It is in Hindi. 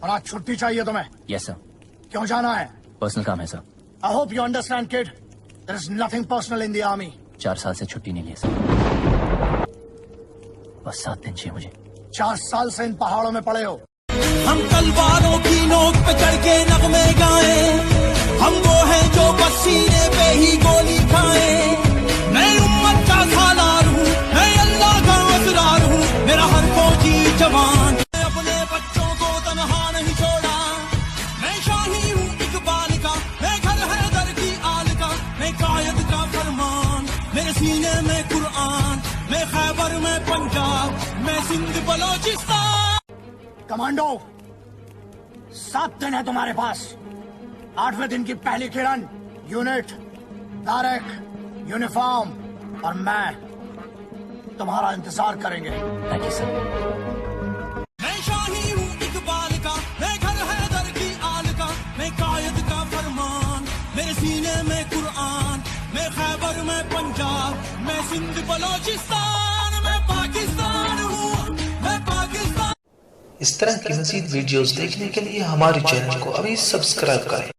और आज छुट्टी चाहिए तुम्हें। Yes sir. क्यों जाना है? पर्सनल काम है sir. I hope you understand kid, there is nothing personal in the army. 4 साल से छुट्टी नहीं ली सर, बस 7 दिन चाहिए मुझे। 4 साल से इन पहाड़ों में पड़े हो। हम तलवारों की नोक पे चढ़ के नगमे गाए, हम वो हैं जो बस सीने पे ही गोली खाए। मैं उम्मत का सालार हूँ, मैं अल्लाह का असरार हूँ, मेरा हर फौजी जवान अपने बच्चों को तनहा नहीं छोड़ा। मैं शाही हूँ इकबाल का, मैं घर है दर की आल का, मैं कायद का फरमान, मेरे सीने में कुरान, मैं खैबर में पंजाब, मैं सिंध बलोचिस्तान। कमांडो, 7 दिन है तुम्हारे पास। 8वें दिन की पहली किरण, यूनिट, बैरक, यूनिफॉर्म और मैं तुम्हारा इंतजार करेंगे। Thank you sir. मैं शाही हूँ इकबाल का, मैं घर है दर की आल का, मैं कायद का फरमान, मेरे सीने में कुरान, मैं खैबर में पंजाब, मैं सिंध बलोचिस्तान, मैं पाकिस्तान हूँ, मैं पाकिस्तान। इस तरह की मज़ीद वीडियोस देखने के लिए हमारे चैनल को अभी सब्सक्राइब करें।